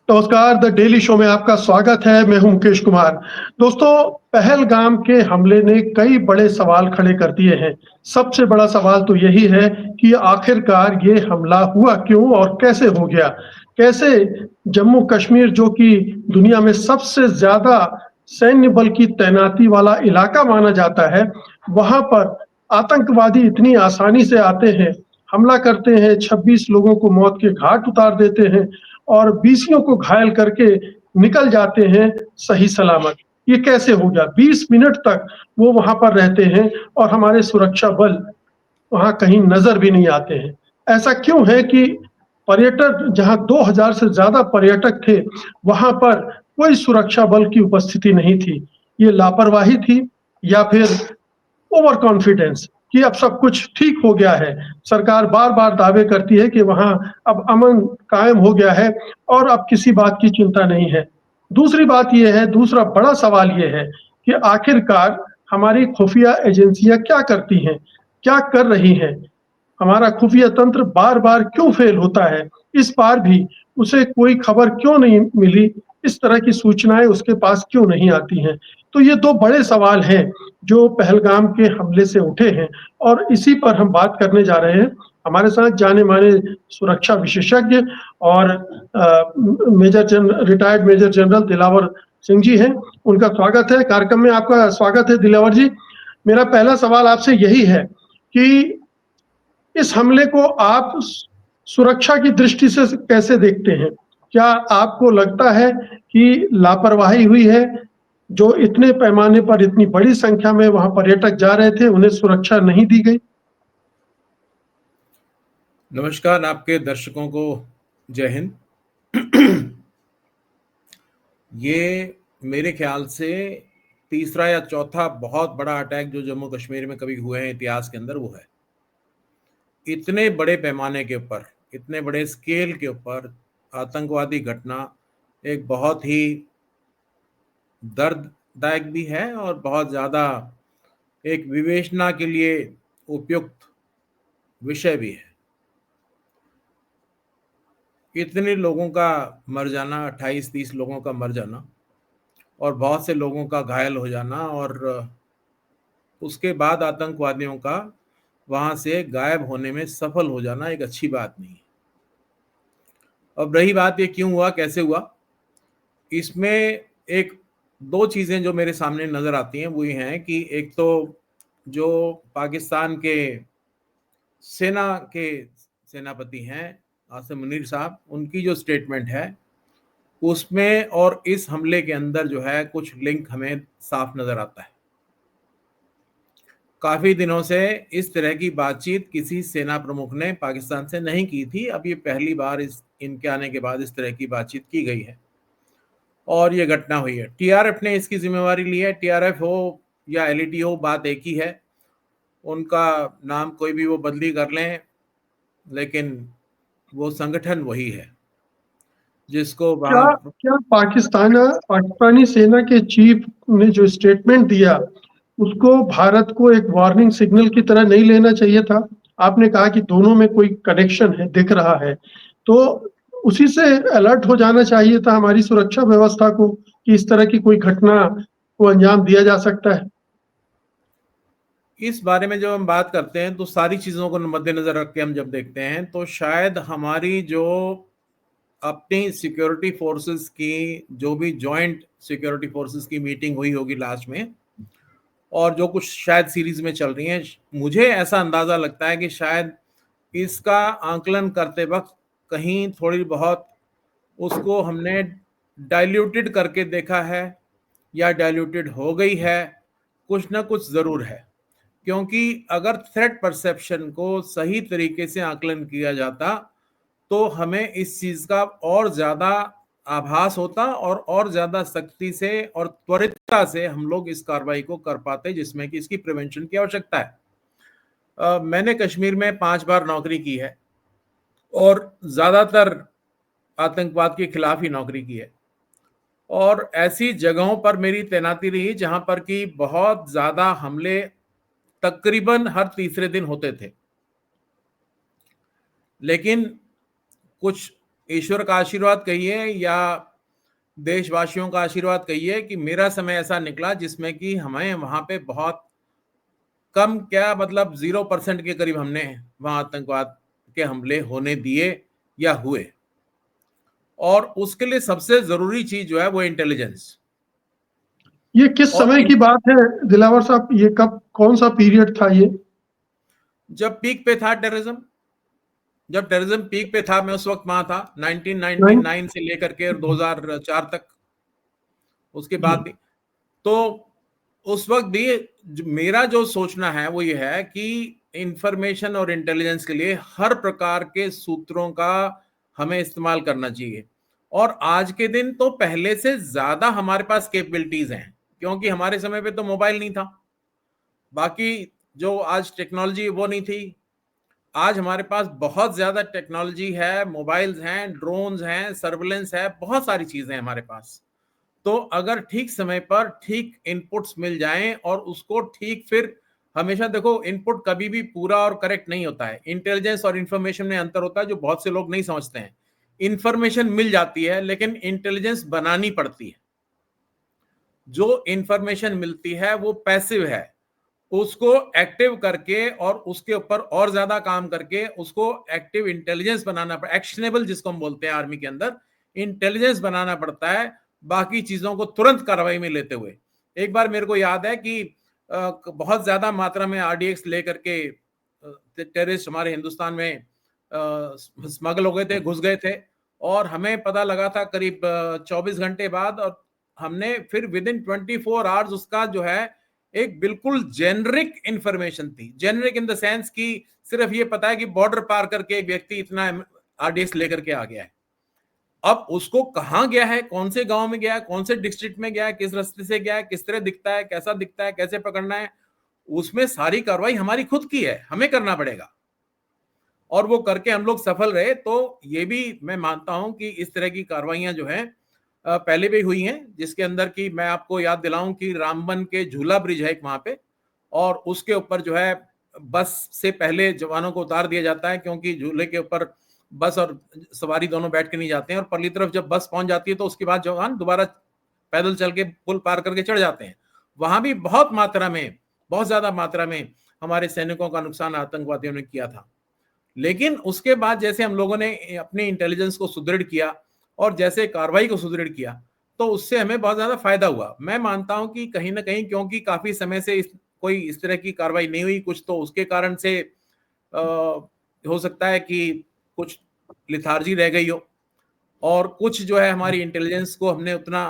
नमस्कार, the daily show में आपका स्वागत है। मैं हूं मुकेश कुमार। दोस्तों, पहलगाम के हमले ने कई बड़े सवाल खड़े कर दिए हैं। सबसे बड़ा सवाल तो यही है कि आखिरकार ये हमला हुआ क्यों और कैसे हो गया? कैसे जम्मू कश्मीर, जो कि दुनिया में सबसे ज़्यादा सैन्य बल की तैनाती वाला इलाका माना जाता है, वहाँ पर आतंकवादी इतनी आसानी से आते हैं, हमला करते हैं, 26 लोगों को मौत के घाट उतार देते हैं और बीसियों को घायल करके निकल जाते हैं सही सलामत। ये कैसे हो गया? 20 मिनट तक वो वहाँ पर रहते हैं और हमारे सुरक्षा बल वहाँ कहीं नज़र भी नहीं आते हैं। ऐसा क्यों है कि पर्यटक, जहाँ 2000 से ज़्यादा पर्यटक थे, वहाँ पर कोई सुरक्षा बल की उपस्थिति नहीं थी? ये लापरवाही थी या फिर ओवर कॉन्फिडेंस कि अब सब कुछ ठीक हो गया है? सरकार बार-बार दावे करती है कि वहाँ अब अमन कायम हो गया है और अब किसी बात की चिंता नहीं है। दूसरी बात ये है, दूसरा बड़ा सवाल ये है कि आखिरकार हमारी खुफिया एजेंसियाँ क्या करती हैं? क्या कर रही हैं? हमारा खुफिया तंत्र बार-बार क्यों फेल होता है? इस बार भी उसे कोई खबर क्यों नहीं मिली? इस तरह की सूचनाएँ उसके पास क्यों नहीं आती हैं? तो ये 2 बड़े सवाल हैं, जो पहलगाम के हमले से उठे हैं और इसी पर हम बात करने जा रहे हैं। हमारे साथ जाने-माने सुरक्षा विशेषज्ञ और retired major general Dilawar Singh ji हैं। उनका स्वागत है, कार्यक्रम में आपका स्वागत है दिलावर जी। मेरा पहला सवाल आपसे यही है कि इस हमले को आप सुरक्षा की दृष्टि से कैसे देखते हैं? क्या आपको लगता है कि लापरवाही हुई है? जो इतने पैमाने पर इतनी बड़ी संख्या में वहाँ पर्यटक जा रहे थे, उन्हें सुरक्षा नहीं दी गई? नमस्कार, आपके दर्शकों को जय हिंद। ये मेरे ख्याल से तीसरा या चौथा बहुत बड़ा अटैक जो जम्मू कश्मीर में कभी हुए हैं इतिहास के अंदर, वो है। इतने बड़े पैमाने के ऊपर, इतने बड़े स्केल के ऊपर आतंकवादी घटना एक बहुत ही दर्ददायक भी है और बहुत ज़्यादा एक विवेचना के लिए उपयुक्त विषय भी है। इतने लोगों का मर जाना, 28-30 लोगों का मर जाना और बहुत से लोगों का घायल हो जाना, और उसके बाद आतंकवादियों का वहां से गायब होने में सफल हो जाना एक अच्छी बात नहीं है। अब रही बात ये क्यों हुआ, कैसे हुआ, इसमें एक दो चीजें जो मेरे सामने नजर आती हैं वो ये हैं कि एक तो जो पाकिस्तान के सेना के सेनापति हैं आसिम मुनीर साहब, उनकी जो स्टेटमेंट है उसमें और इस हमले के अंदर जो है कुछ लिंक हमें साफ नजर आता है। काफी दिनों से इस तरह की बातचीत किसी सेना प्रमुख ने पाकिस्तान से नहीं की थी। अब ये पहली बार इनके आने के बाद इस तरह की बातचीत की गई है और ये घटना हुई है। टीआरएफ ने इसकी जिम्मेवारी ली है। टीआरएफ हो या एलईटी हो, बात एक ही है। उनका नाम कोई भी वो बदली कर लें, लेकिन वो संगठन वही है जिसको क्या वहां। क्या पाकिस्तानी सेना के चीफ ने जो स्टेटमेंट दिया, उसको भारत को एक वार्निंग सिग्नल की तरह नहीं लेना चाहिए था? आपने कहा कि दोनों में कोई कनेक्शन है, दिख रहा है, तो उसी से अलर्ट हो जाना चाहिए था हमारी सुरक्षा व्यवस्था को कि इस तरह की कोई घटना को अंजाम दिया जा सकता है। इस बारे में जब हम बात करते हैं तो सारी चीज़ों को मद्देनजर रख के हम जब देखते हैं तो शायद हमारी जो अपनी सिक्योरिटी फोर्सेस की जो भी जॉइंट सिक्योरिटी फोर्सेस की मीटिंग हुई होगी लास्ट में, और जो कुछ शायद सीरीज में चल रही हैं, मुझे ऐसा अंदाजा लगता है कि शायद इसका आंकलन करते वक्त कहीं थोड़ी बहुत उसको हमने डाइल्यूटेड करके देखा है या डाइल्यूटेड हो गई है, कुछ ना कुछ जरूर है। क्योंकि अगर थ्रेट परसेप्शन को सही तरीके से आकलन किया जाता तो हमें इस चीज का और ज्यादा आभास होता और ज्यादा सख्ती से और त्वरितता से हम लोग इस कार्रवाई को कर पाते जिसमें कि इसकी प्रिवेंशन की आवश्यकता है। मैंने कश्मीर में 5 बार नौकरी की है और ज्यादातर आतंकवाद के खिलाफ ही नौकरी की है, और ऐसी जगहों पर मेरी तैनाती रही जहां पर कि बहुत ज्यादा हमले तकरीबन हर तीसरे दिन होते थे। लेकिन कुछ ईश्वर का आशीर्वाद कहिए या देशवासियों का आशीर्वाद कहिए कि मेरा समय ऐसा निकला जिसमें कि हमें वहां पे बहुत कम, क्या मतलब 0% के करीब हमने वहां आतंकवाद के हमले होने दिए या हुए। और उसके लिए सबसे जरूरी चीज जो है वो इंटेलिजेंस। ये किस और समय की बात है दिलावर साहब, ये कब, कौन सा पीरियड था ये? जब पीक पे था टेररिज्म, जब टेररिज्म पीक पे था, मैं उस वक्त वहां था, नाइन 1999 से लेकर के और 2004 तक, उसके जी। बाद भी। तो उस वक्त भी मेरा जो सोचना है वो ये है कि इंफॉर्मेशन और इंटेलिजेंस के लिए हर प्रकार के सूत्रों का हमें इस्तेमाल करना चाहिए। और आज के दिन तो पहले से ज्यादा हमारे पास कैपेबिलिटीज हैं, क्योंकि हमारे समय पे तो मोबाइल नहीं था, बाकी जो आज टेक्नोलॉजी वो नहीं थी। आज हमारे पास बहुत ज्यादा टेक्नोलॉजी है, मोबाइल्स हैं, ड्रोन्स हैं, सर्विलेंस है, बहुत सारी चीजें हैं हमारे पास। तो अगर ठीक समय पर ठीक इनपुट्स मिल जाएं और उसको ठीक, फिर हमेशा देखो इनपुट कभी भी पूरा और करेक्ट नहीं होता है। इंटेलिजेंस और इंफॉर्मेशन में अंतर होता है जो बहुत से लोग नहीं समझते हैं। इंफॉर्मेशन मिल जाती है लेकिन इंटेलिजेंस बनानी पड़ती है। जो इंफॉर्मेशन मिलती है वो पैसिव है, उसको एक्टिव करके और उसके ऊपर और ज्यादा काम करके उसको एक्टिव इंटेलिजेंस बनाना पड़ता, एक्शनेबल जिसको हम बोलते हैं आर्मी के अंदर, इंटेलिजेंस बनाना पड़ता है, बाकी चीजों को तुरंत कार्रवाई में लेते हुए। एक बार मेरे को याद है कि बहुत ज्यादा मात्रा में आरडीएक्स लेकर के टेररिस्ट हमारे हिंदुस्तान में स्मगल हो गए थे, घुस गए थे, और हमें पता लगा था करीब 24 घंटे बाद। और हमने फिर विद इन 24 आवर्स उसका जो है एक बिल्कुल जेनरिक इंफॉर्मेशन थी, जेनरिक इन द सेंस कि सिर्फ ये पता है कि बॉर्डर पार करके एक व्यक्ति इतना आरडीएक्स लेकर के आ गया है। अब उसको कहां गया है, कौन से गांव में गया है, कौन से डिस्ट्रिक्ट में गया है, किस रास्ते से गया है, किस तरह दिखता है, कैसा दिखता है, कैसे पकड़ना है, उसमें सारी कार्रवाई हमारी खुद की है, हमें करना पड़ेगा। और वो करके हम लोग सफल रहे। तो ये भी मैं मानता हूं कि इस तरह की कार्रवाइयां जो हैं पहले भी हुई हैं, जिसके अंदर की मैं आपको याद दिलाऊं कि रामबन के झूला ब्रिज है एक वहां पे, और उसके ऊपर जो है बस से पहले जवानों को उतार दिया जाता है, क्योंकि झूले के ऊपर बस और सवारी दोनों बैठ के नहीं जाते हैं, और परली तरफ जब बस पहुंच जाती है तो उसके बाद जवान दोबारा पैदल चल के पुल पार करके चढ़ जाते हैं। वहां भी बहुत मात्रा में, बहुत ज्यादा मात्रा में हमारे सैनिकों का नुकसान आतंकवादियों ने किया था। लेकिन उसके बाद जैसे हम लोगों ने अपने इंटेलिजेंस को सुदृढ़ किया और जैसे कार्रवाई को सुदृढ़ किया, तो उससे हमें बहुत ज्यादा फायदा हुआ। मैं मानता हूं कि कहीं ना कहीं, क्योंकि काफी समय से कोई इस तरह की कार्रवाई नहीं हुई, कुछ तो उसके कारण से हो सकता है कि कुछ लिथार्जी रह गई हो, और कुछ जो है हमारी इंटेलिजेंस को हमने उतना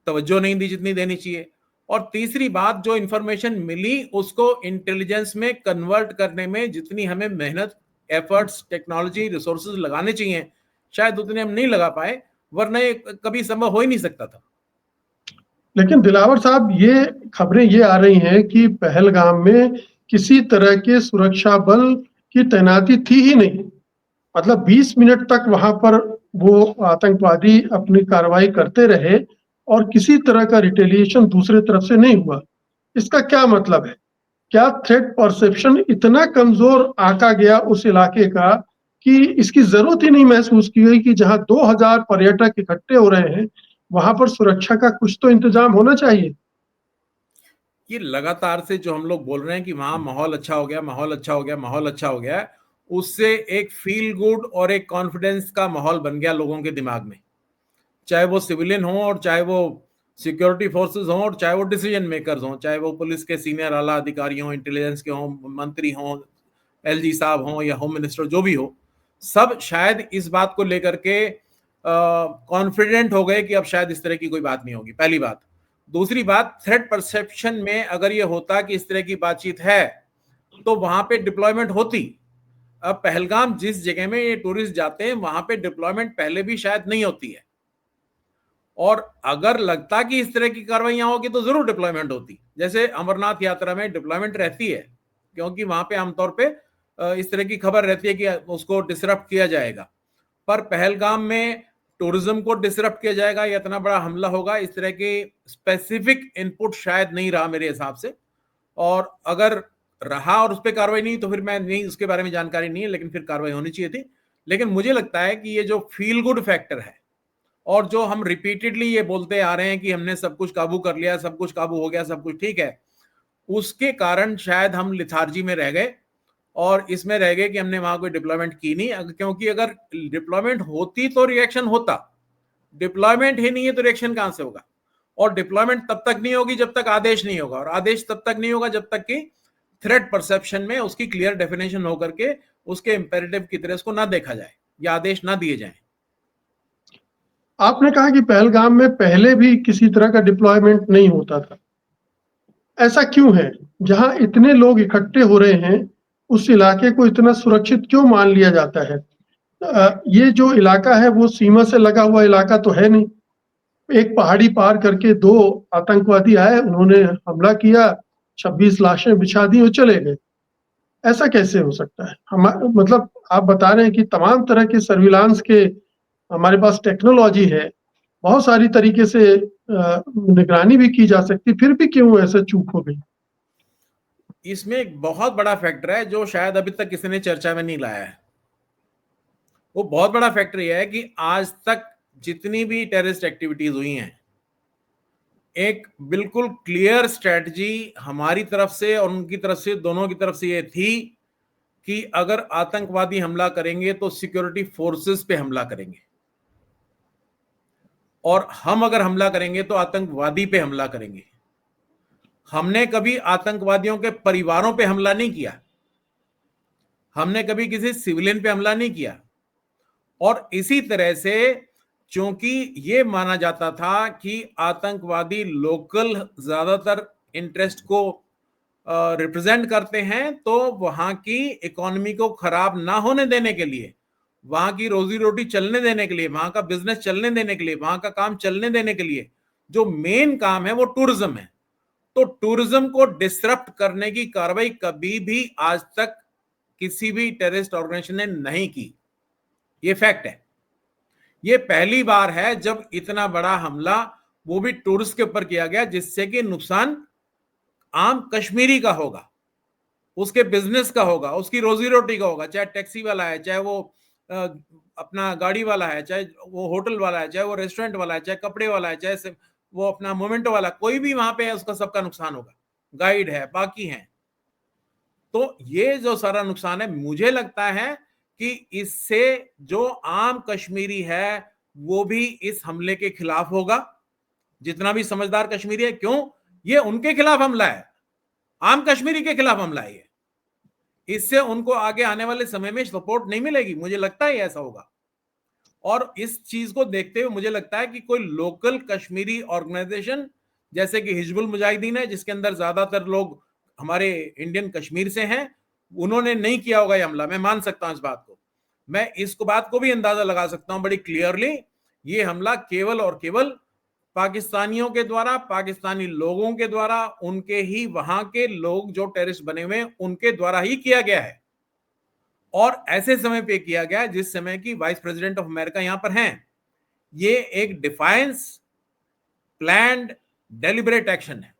तवज्जो नहीं दी जितनी देनी चाहिए। और तीसरी बात, जो इंफॉर्मेशन मिली उसको इंटेलिजेंस में कन्वर्ट करने में जितनी हमें मेहनत, एफर्ट्स, टेक्नोलॉजी, रिसोर्सेज लगाने चाहिए, शायद उतने हम नहीं लगा पाए, वरना ये कभी संभव हो ही नहीं सकता था। लेकिन दिलावर साहब, ये खबरें ये आ रही हैं कि पहलगाम में किसी तरह के सुरक्षा बल की तैनाती थी ही नहीं। मतलब 20 मिनट तक वहां पर वो आतंकवादी अपनी कार्रवाई करते रहे और किसी तरह का रिटेलिएशन दूसरे तरफ से नहीं हुआ। इसका क्या मतलब है? क्या थ्रेट परसेप्शन इतना कमजोर आका गया उस इलाके का कि इसकी जरूरत ही नहीं महसूस की गई कि जहां 2000 पर्यटक इकट्ठे हो रहे हैं, वहां पर सुरक्षा का कुछ तो इंतजाम होना चाहिए। ये लगातार से जो हम लोग बोल रहे हैं कि वहां माहौल अच्छा हो गया, माहौल अच्छा हो गया, माहौल अच्छा हो गया, उससे एक फील गुड और एक कॉन्फिडेंस का माहौल बन गया लोगों के दिमाग में, चाहे वो सिविलियन हो और चाहे वो सिक्योरिटी फोर्सेस हों और चाहे वो डिसीजन मेकर्स हों, चाहे वो पुलिस के सीनियर आला अधिकारी हों, इंटेलिजेंस के हों, मंत्री हों, एलजी साहब हों या होम मिनिस्टर जो भी हो, सब शायद इस बात को लेकर के कॉन्फिडेंट हो गए कि अब शायद इस तरह की कोई बात नहीं होगी। पहली बात। दूसरी बात, थ्रेट परसेप्शन में अगर ये होता कि इस तरह की बातचीत है तो वहां पे डिप्लॉयमेंट होती। अब पहलगाम जिस जगह में ये टूरिस्ट जाते हैं वहां पे डिप्लॉयमेंट पहले भी शायद नहीं होती है, और अगर लगता कि इस तरह की कार्रवाइयां होगी तो जरूर डिप्लॉयमेंट होती। जैसे अमरनाथ यात्रा में डिप्लॉयमेंट रहती है, क्योंकि वहां पे आमतौर पे इस तरह की खबर रहती है कि उसको डिसरप्ट किया जाएगा। पर पहलगाम में टूरिज्म को डिसरप्ट किया जाएगा या इतना बड़ा हमला होगा, इस तरह के स्पेसिफिक इनपुट शायद नहीं रहा मेरे हिसाब से। और अगर रहा और उस पर कार्रवाई नहीं, तो फिर मैं नहीं, उसके बारे में जानकारी नहीं है, लेकिन फिर कार्रवाई होनी चाहिए थी। लेकिन मुझे लगता है कि ये जो फील गुड फैक्टर है और जो हम रिपीटेडली ये बोलते आ रहे हैं कि हमने सब कुछ काबू कर लिया, सब कुछ काबू हो गया, सब कुछ ठीक है, उसके कारण शायद हम लिथार्जी में रह गए और इसमें रह गए कि हमने वहां कोई डिप्लॉयमेंट की नहीं, क्योंकि अगर डिप्लॉयमेंट होती तो रिएक्शन होता, डिप्लॉयमेंट ही नहीं है तो रिएक्शन कहां से होगा? और डिप्लॉयमेंट तब तक नहीं होगी जब तक आदेश नहीं होगा, और आदेश तब तक नहीं होगा जब तक कि थ्रेट परसेप्शन में उसकी क्लियर डेफिनेशन होकर के उसके इंपेरेटिव की तरह उसको ना देखा जाए या आदेश ना दिए जाएं। आपने कहा कि पहलगाम में पहले भी किसी तरह का डिप्लॉयमेंट नहीं होता था, ऐसा क्यों है? जहां इतने लोग इकट्ठे हो रहे हैं, उस इलाके को इतना सुरक्षित क्यों मान लिया जाता है? ये जो इलाका है वो सीमा से लगा हुआ इलाका तो है नहीं। एक पहाड़ी पार करके 2 आतंकवादी आए, उन्होंने हमला किया, 26 लाशें बिछा दी और चले गए। ऐसा कैसे हो सकता है? मतलब आप बता रहे हैं कि तमाम तरह के सर्विलांस के हमारे पास टेक्नोलॉजी है, बहुत सारी तरीके से निगरानी भी की जा सकती, फिर भी क्यों ऐसा चूक हो गई? इसमें एक बहुत बड़ा फैक्टर है जो शायद अभी तक किसी ने चर्चा में नहीं लाया है। वो बहुत बड़ा फैक्टर यह है कि आज तक जितनी भी टेररिस्ट एक्टिविटीज हुई हैं, एक बिल्कुल क्लियर स्ट्रेटजी हमारी तरफ से और उनकी तरफ से, दोनों की तरफ से ये थी कि अगर आतंकवादी हमला करेंगे तो सिक्योरिटी फोर्सेस पे हमला करेंगे, और हम अगर हमला करेंगे तो आतंकवादी पे हमला करेंगे। हमने कभी आतंकवादियों के परिवारों पे हमला नहीं किया, हमने कभी किसी सिविलियन पे हमला नहीं किया। और इसी तरह से क्योंकि ये माना जाता था कि आतंकवादी लोकल ज्यादातर इंटरेस्ट को रिप्रेजेंट करते हैं, तो वहां की इकोनॉमी को खराब ना होने देने के लिए, वहां की रोजी रोटी चलने देने के लिए, वहां का बिजनेस चलने देने के लिए, वहां का काम चलने देने के लिए जो मेन काम है वो टूरिज्म है। तो टूरिज्म को डिसरप्ट करने की कार्रवाई कभी भी आज तक किसी भी टेररिस्ट ऑर्गेनाइजेशन ने नहीं की, ये फैक्ट है। ये पहली बार है जब इतना बड़ा हमला वो भी टूरिस्ट के ऊपर किया गया, जिससे कि नुकसान आम कश्मीरी का होगा, उसके बिजनेस का होगा, उसकी रोजी रोटी का होगा, चाहे टैक्सी वाला है, चाहे वो अपना गाड़ी वाला है, चाहे वो होटल वाला है, चाहे वो रेस्टोरेंट वाला है, चाहे कपड़े वाला है, चाहे वो अपना मोमेंटो वाला, कोई भी वहां पे है उसका सबका नुकसान होगा, गाइड है, बाकी है। तो ये जो सारा नुकसान है, मुझे लगता है कि इससे जो आम कश्मीरी है वो भी इस हमले के खिलाफ होगा, जितना भी समझदार कश्मीरी है। क्यों? ये उनके खिलाफ हमला है, आम कश्मीरी के खिलाफ हमला है ये। इससे उनको आगे आने वाले समय में सपोर्ट नहीं मिलेगी, मुझे लगता है ऐसा होगा। और इस चीज को देखते हुए मुझे लगता है कि कोई लोकल कश्मीरी ऑर्गेनाइजेशन जैसे कि हिजबुल मुजाहिदीन है, जिसके अंदर ज्यादातर लोग हमारे इंडियन कश्मीर से हैं, उन्होंने नहीं किया होगा ये हमला। मैं मान सकता हूं इस बात को, मैं इस बात को भी अंदाजा लगा सकता हूं बड़ी क्लियरली। ये हमला केवल और केवल पाकिस्तानियों के द्वारा, पाकिस्तानी लोगों के द्वारा, उनके ही वहां के लोग जो टेररिस्ट बने हुए हैं उनके द्वारा ही किया गया है, और ऐसे समय पे किया गया जिस समय की वाइस प्रेसिडेंट ऑफ अमेरिका यहां पर हैं। ये एक डिफाइंस, प्लान्ड, डेलिबरेट एक्शन है।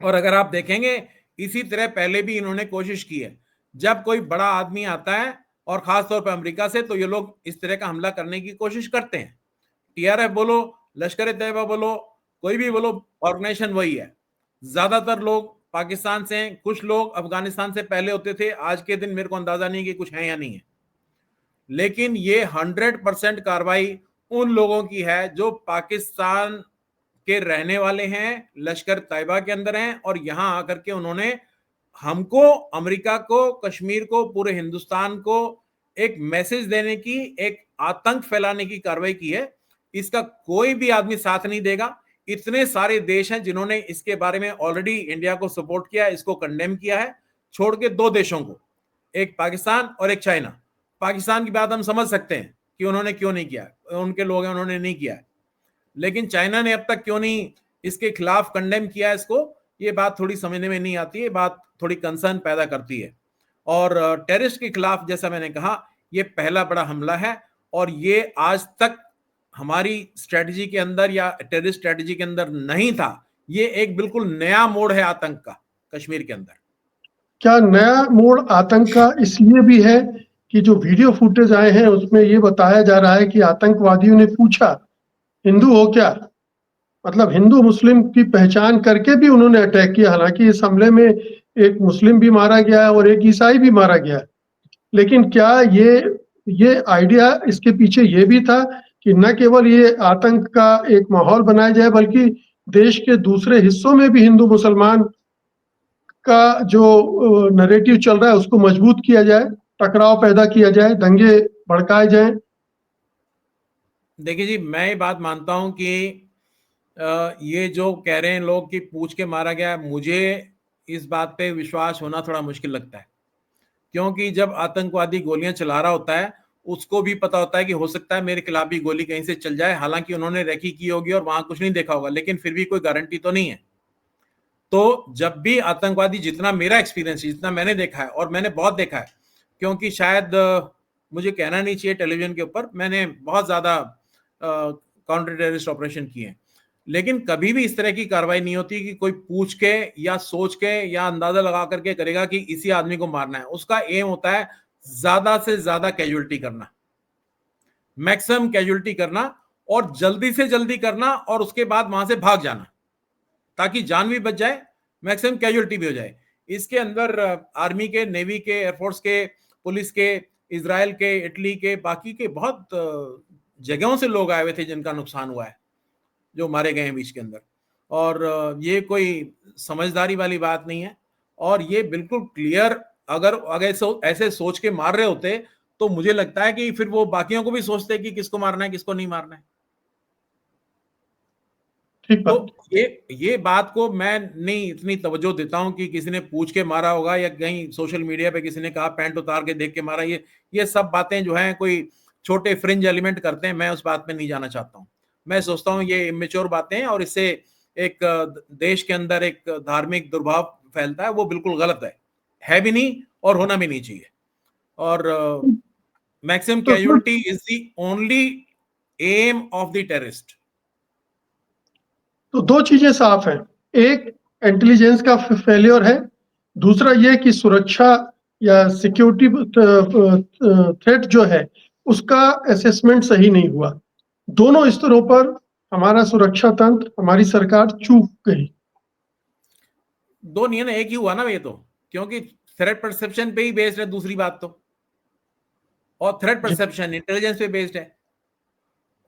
और अगर आप देखेंगे इसी तरह पहले भी इन्होंने कोशिश की है, जब कोई बड़ा आदमी आता है और खासतौर पर अमेरिका से, तो ये लोग इस तरह का हमला करने की कोशिश करते हैं। टीआरएफ बोलो, लश्कर ए तैयबा बोलो, कोई भी बोलो, ऑर्गेनाइजेशन वही है। ज्यादातर लोग पाकिस्तान से हैं, कुछ लोग अफगानिस्तान से पहले होते थे, आज के दिन मेरे को अंदाजा नहीं कि कुछ है या नहीं है। लेकिन ये 100% कार्रवाई उन लोगों की है जो पाकिस्तान के रहने वाले हैं, लश्कर तैयबा के अंदर हैं, और यहां आकर के उन्होंने हमको, अमेरिका को, कश्मीर को, पूरे हिंदुस्तान को एक मैसेज देने की, एक आतंक फैलाने की कार्रवाई की है। इसका कोई भी आदमी साथ नहीं देगा। इतने सारे देश हैं जिन्होंने इसके बारे में ऑलरेडी इंडिया को सपोर्ट किया है, इसको कंडेम किया है, छोड़ के 2 देशों को, एक पाकिस्तान और एक चाइना। पाकिस्तान की बात हम समझ सकते हैं कि उन्होंने क्यों नहीं किया, उनके लोग हैं, उन्होंने नहीं किया है। लेकिन चाइना ने अब तक क्यों नहीं इसके खिलाफ कंडेम किया इसको, ये बात थोड़ी समझने में नहीं आती है, बात थोड़ी कंसर्न पैदा करती है। और टेररिस्ट के खिलाफ, जैसा मैंने कहा, ये पहला बड़ा हमला है, और ये आज तक हमारी स्ट्रेटजी के अंदर या टेररिस्ट स्ट्रेटजी के अंदर नहीं था। ये एक बिल्कुल नया मोड़ है आतंक का कश्मीर के अंदर। क्या नया मोड़ आतंक का इसलिए भी है कि जो वीडियो फुटेज आए हैं उसमें ये बताया जा रहा है कि आतंकवादियों ने पूछा, हिंदू हो क्या? मतलब हिंदू मुस्लिम की पहचान करके भी उन्होंने अटैक किया। हालांकि इस हमले में एक मुस्लिम भी मारा गया है और एक ईसाई भी मारा गया है। लेकिन क्या ये आइडिया इसके पीछे ये भी था कि न केवल ये आतंक का एक माहौल बनाया जाए, बल्कि देश के दूसरे हिस्सों में भी हिंदू मुसलमान का जो नैरेटिव चल रहा है उसको मजबूत किया जाए, टकराव पैदा किया जाए, दंगे भड़काए जाएं? देखिए जी, मैं ये बात मानता हूं कि ये जो कह रहे हैं लोग कि पूछ के मारा गया, मुझे इस बात पे विश्वास होना थोड़ा मुश्किल लगता है, क्योंकि जब आतंकवादी गोलियां चला रहा होता है, उसको भी पता होता है कि हो सकता है मेरे खिलाफ भी गोली कहीं से चल जाए। हालांकि उन्होंने रेकी की होगी और वहां कुछ नहीं देखा होगा, लेकिन फिर भी कोई गारंटी तो नहीं है। तो जब भी आतंकवादी, जितना मेरा एक्सपीरियंस है, जितना मैंने देखा है, और मैंने बहुत देखा है, क्योंकि शायद मुझे कहना नहीं चाहिए टेलीविजन के ऊपर, मैंने बहुत ज्यादा काउंटर टेररिस्ट ऑपरेशन किए हैं, लेकिन कभी भी इस तरह की कार्रवाई नहीं होती कि कोई पूछ के या सोच के या अंदाजा लगा करके करेगा कि इसी आदमी को मारना है। उसका एम होता है ज्यादा से ज्यादा कैजुअलिटी करना, मैक्सिमम कैजुअलिटी करना, और जल्दी से जल्दी करना, और उसके बाद वहां से भाग जाना, ताकि जान भी बच जाए, मैक्सिमम कैजुअलिटी भी हो जाए। इसके अंदर आर्मी के, नेवी के, एयरफोर्स के, पुलिस के, इजराइल के, इटली के, बाकी के बहुत जगहों से लोग आए हुए थे जिनका नुकसान हुआ है, जो मारे गए हैं बीच के अंदर। और ये कोई समझदारी वाली बात नहीं है, और ये बिल्कुल क्लियर, अगर ऐसे सोच के मार रहे होते तो मुझे लगता है कि फिर वो बाकियों को भी सोचते कि किसको मारना है, किसको नहीं मारना है। ठीक तो बात। ये बात को मैं नहीं इतनी तवज्जो देता हूं कि किसी ने पूछ के मारा होगा, या कहीं सोशल मीडिया पे किसी ने कहा पैंट उतार के देख के मारा। ये सब बातें जो हैं कोई छोटे फ्रिंज एलिमेंट करते हैं, मैं उस बात में नहीं जाना चाहता हूं। मैं सोचता हूं ये इमेच्योर बातें हैं, और इससे एक देश के अंदर एक धार्मिक दुर्भाव फैलता है, वो बिल्कुल गलत है भी नहीं और होना भी नहीं चाहिए। और मैक्सिमम तो sir, casualty is the only aim of the terrorist. तो दो चीजें साफ हैं। एक, इंटेलिजेंस का फेलियर है। दूसरा ये कि सुरक्षा या सिक्योरिटी थ्रेट जो है उसका असेसमेंट सही नहीं हुआ। दोनों स्तरों पर हमारा सुरक्षा तंत्र, हमारी सरकार चूक गई। दो नहीं है ना, एक ही हुआ ना ये तो, क्योंकि थ्रेट परसेप्शन पे ही बेस्ड है दूसरी बात तो, और थ्रेट जी। परसेप्शन इंटेलिजेंस पे बेस्ड है,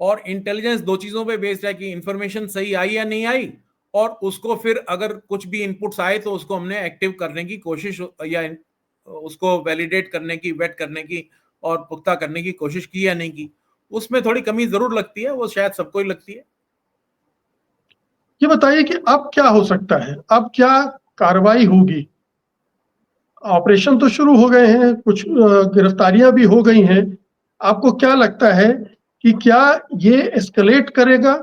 और इंटेलिजेंस दो चीजों पे बेस्ड है कि इंफॉर्मेशन सही आई या नहीं आई, और उसको फिर अगर कुछ भी इनपुट्स आए तो उसको हमने एक्टिव करने की कोशिश, या उसको वैलिडेट करने की, वेट करने की, और पुख्ता करने की कोशिश की या नहीं की। उसमें थोड़ी कमी जरूर लगती है, वो शायद सबको ही लगती है। ये बताइए कि अब क्या हो सकता है, अब क्या कार्रवाई होगी? ऑपरेशन तो शुरू हो गए हैं, कुछ गिरफ्तारियां भी हो गई हैं। आपको क्या लगता है कि क्या ये एस्केलेट करेगा?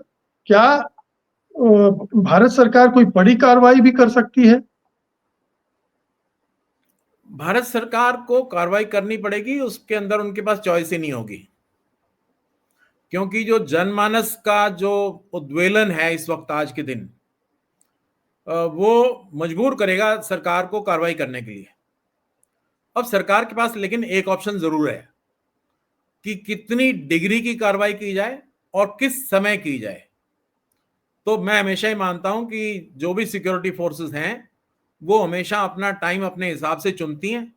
क्या भारत सरकार कोई बड़ी कार्रवाई भी कर सकती है? भारत सरकार को कार्रवाई करनी पड़ेगी, उसके अंदर उनके पास चॉइस ही नहीं होगी, क्योंकि जो जनमानस का जो उद्वेलन है इस वक्त, आज के दिन, वो मजबूर करेगा सरकार को कार्रवाई करने के लिए। अब सरकार के पास लेकिन एक ऑप्शन जरूर है कि कितनी डिग्री की कार्रवाई की जाए और किस समय की जाए। तो मैं हमेशा ही मानता हूं कि जो भी सिक्योरिटी फोर्सेस हैं वो हमेशा अपना टाइम अपने हिसाब से चुनती हैं,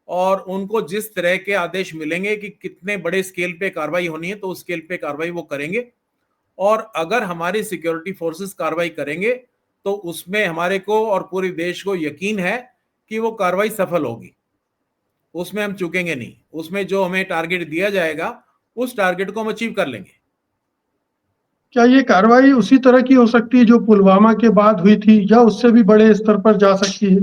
और उनको जिस तरह के आदेश मिलेंगे कि कितने बड़े स्केल पे कार्रवाई होनी है, तो उस स्केल पे कार्रवाई वो करेंगे। और अगर हमारी सिक्योरिटी फोर्सेस कार्रवाई करेंगे तो उसमें हमारे को और पूरे देश को यकीन है कि वो कार्रवाई सफल होगी, उसमें हम चूकेंगे नहीं। उसमें जो हमें टारगेट दिया जाएगा उस टारगेट को हम अचीव कर लेंगे। क्या ये कार्रवाई उसी तरह की हो सकती है जो पुलवामा के बाद हुई थी, या उससे भी बड़े स्तर पर जा सकती है?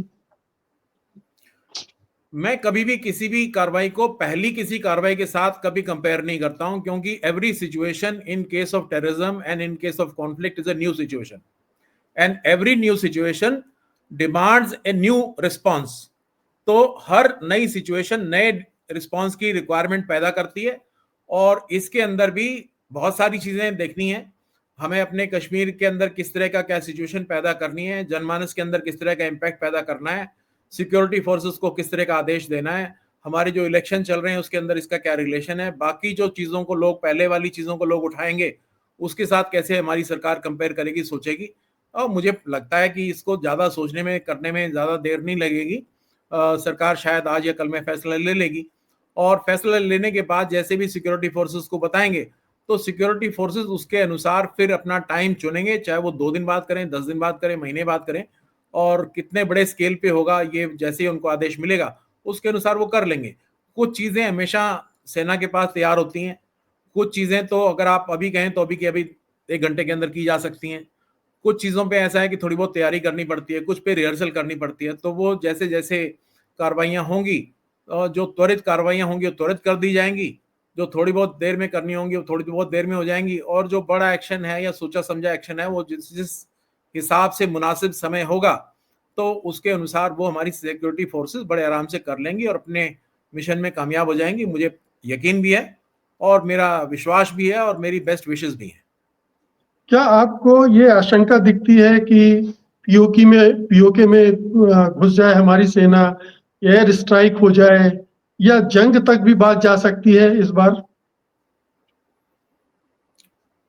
मैं कभी भी किसी भी कार्रवाई को पहली किसी कार्रवाई के साथ कभी कंपेयर नहीं करता हूं, क्योंकि every situation in case of terrorism and in case of conflict is a new situation, and every new situation demands a new response. तो हर नई सिचुएशन नए रिस्पॉन्स की रिक्वायरमेंट पैदा करती है, और इसके अंदर भी बहुत सारी चीजें देखनी है हमें। अपने कश्मीर के अंदर किस तरह का क्या सिचुएशन पैदा करनी है, जनमानस के अंदर किस तरह का इंपैक्ट पैदा करना है, सिक्योरिटी फोर्सेस को किस तरह का आदेश देना है, हमारे जो इलेक्शन चल रहे हैं उसके अंदर इसका क्या रिलेशन है, बाकी जो चीजों को लोग, पहले वाली चीजों को लोग उठाएंगे, उसके साथ कैसे हमारी सरकार कंपेयर करेगी, सोचेगी। और मुझे लगता है कि इसको ज्यादा सोचने में, करने में ज्यादा देर नहीं लगेगी। सरकार शायद आज या कल में फैसला ले लेगी, और फैसला लेने के बाद जैसे भी सिक्योरिटी फोर्सेस को बताएंगे, तो सिक्योरिटी फोर्सेस उसके अनुसार फिर अपना टाइम चुनेंगे, चाहे वो 2 दिन बाद करें, 10 दिन बाद करें, महीने बाद करें, और कितने बड़े स्केल पे होगा ये जैसे ही उनको आदेश मिलेगा उसके अनुसार वो कर लेंगे। कुछ चीजें हमेशा सेना के पास तैयार होती हैं, कुछ चीजें तो अगर आप अभी कहें तो अभी की अभी 1 घंटे के अंदर की जा सकती हैं। कुछ चीजों पे ऐसा है कि थोड़ी बहुत तैयारी करनी पड़ती है, कुछ पे रिहर्सल करनी पड़ती है। तो वो जैसे जैसे कार्रवाइयां होंगी, जो त्वरित कार्रवाइयां होंगी वो त्वरित कर दी जाएंगी, जो थोड़ी बहुत देर में करनी होंगी वो थोड़ी बहुत देर में हो जाएंगी, और जो बड़ा एक्शन है या सोचा समझा एक्शन है वो जिस जिस हिसाब से मुनासिब समय होगा तो उसके अनुसार वो हमारी सिक्योरिटी फोर्सेस बड़े आराम से कर लेंगी और अपने मिशन में कामयाब हो जाएंगी। मुझे यकीन भी है और मेरा विश्वास भी है और मेरी बेस्ट विशेस भी हैं। क्या आपको ये आशंका दिखती है कि पीओके में घुस जाए हमारी सेना, एयर स्ट्राइक हो जाए, या जंग तक भी बात जा सकती है इस बार?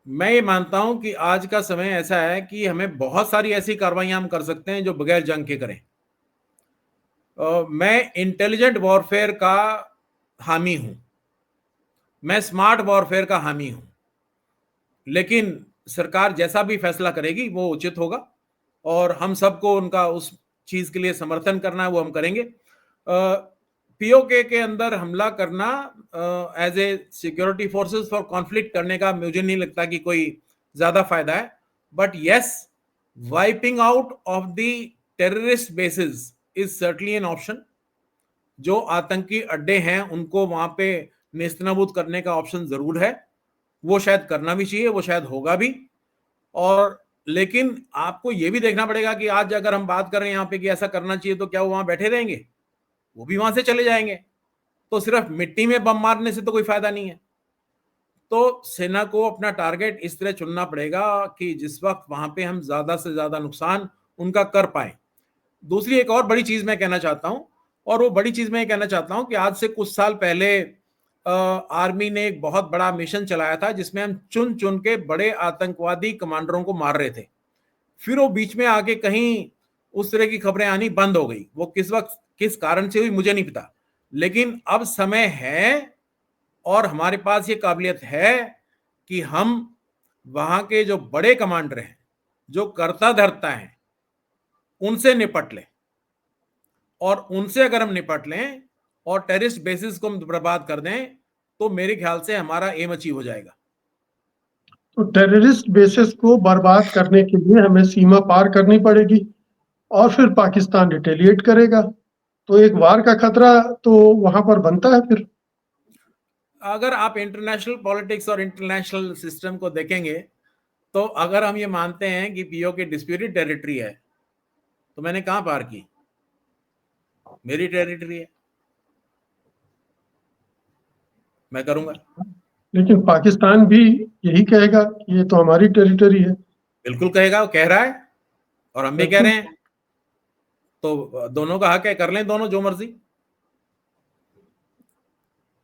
मैं ये मानता हूं कि आज का समय ऐसा है कि हमें बहुत सारी ऐसी कार्रवाइयां हम कर सकते हैं जो बगैर जंग के करें। मैं इंटेलिजेंट वॉरफेयर का हामी हूं, मैं स्मार्ट वॉरफेयर का हामी हूं, लेकिन सरकार जैसा भी फैसला करेगी वो उचित होगा और हम सबको उनका उस चीज के लिए समर्थन करना है वो हम करेंगे। पीओके के अंदर हमला करना as a security forces for conflict करने का मुझे नहीं लगता कि कोई ज्यादा फायदा है, but yes, wiping out of the terrorist basis is certainly an option. जो आतंकी अड्डे हैं उनको वहां पे नेस्तनाबूद करने का ऑप्शन जरूर है, वो शायद करना भी चाहिए, वो शायद होगा भी। और लेकिन आपको ये भी देखना पड़ेगा कि आज अगर हम बात कर रहे हैं यहाँ पे कि ऐसा करना चाहिए, तो क्या वो वहां बैठे रहेंगे? वो भी वहां से चले जाएंगे। तो सिर्फ मिट्टी में बम मारने से तो कोई फायदा नहीं है। तो सेना को अपना टारगेट इस तरह चुनना पड़ेगा कि जिस वक्त वहां पे हम ज्यादा से ज्यादा नुकसान उनका कर पाए। दूसरी एक और बड़ी चीज मैं कहना चाहता हूं, और वो बड़ी चीज मैं कहना चाहता हूं कि आज से कुछ साल पहले आर्मी ने एक बहुत बड़ा मिशन चलाया था जिसमें हम चुन चुन के बड़े आतंकवादी कमांडरों को मार रहे थे। फिर वो बीच में आके कहीं उस तरह की खबरें आनी बंद हो गई। वो किस वक्त किस कारण से हुई मुझे नहीं पता, लेकिन अब समय है और हमारे पास ये काबिलियत है कि हम वहां के जो बड़े कमांडर हैं, जो कर्ता धर्ता हैं, उनसे निपट लें। और उनसे अगर हम निपट लें और टेररिस्ट बेसिस को हम बर्बाद कर दें, तो मेरे ख्याल से हमारा एम अचीव हो जाएगा। तो टेररिस्ट बेसिस को बर्बाद करने के लिए हमें सीमा पार करनी पड़ेगी और फिर पाकिस्तान रिटेलिएट करेगा, तो एक वार का खतरा तो वहां पर बनता है। फिर अगर आप इंटरनेशनल पॉलिटिक्स और इंटरनेशनल सिस्टम को देखेंगे, तो अगर हम ये मानते हैं कि पीओके डिस्प्यूटेड टेरिटरी है, तो मैंने कहां पार की? मेरी टेरिटरी है, मैं करूंगा। लेकिन पाकिस्तान भी यही कहेगा कि ये तो हमारी टेरिटरी है। बिल्कुल कहेगा, वो कह रहा है और हम भी कह बिल्कुल। रहे हैं। तो दोनों का हक है, कर लें दोनों जो मर्जी।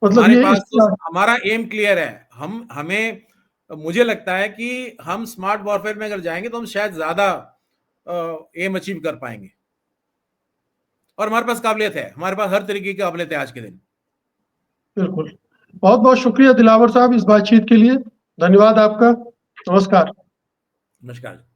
मतलब हमारे ये पास तो इसका हमारा एम क्लियर है। हमें मुझे लगता है कि हम स्मार्ट वॉरफेयर में अगर जाएंगे तो हम शायद ज्यादा एम अचीव कर पाएंगे। और हमारे पास काबिलियत है, हमारे पास हर तरीके की काबिलियत है आज के दिन। बिल्कुल। बहुत बहुत शुक्रिया दिलावर साहब इस बातचीत के लिए। धन्यवाद आपका। नमस्कार। नमस्कार।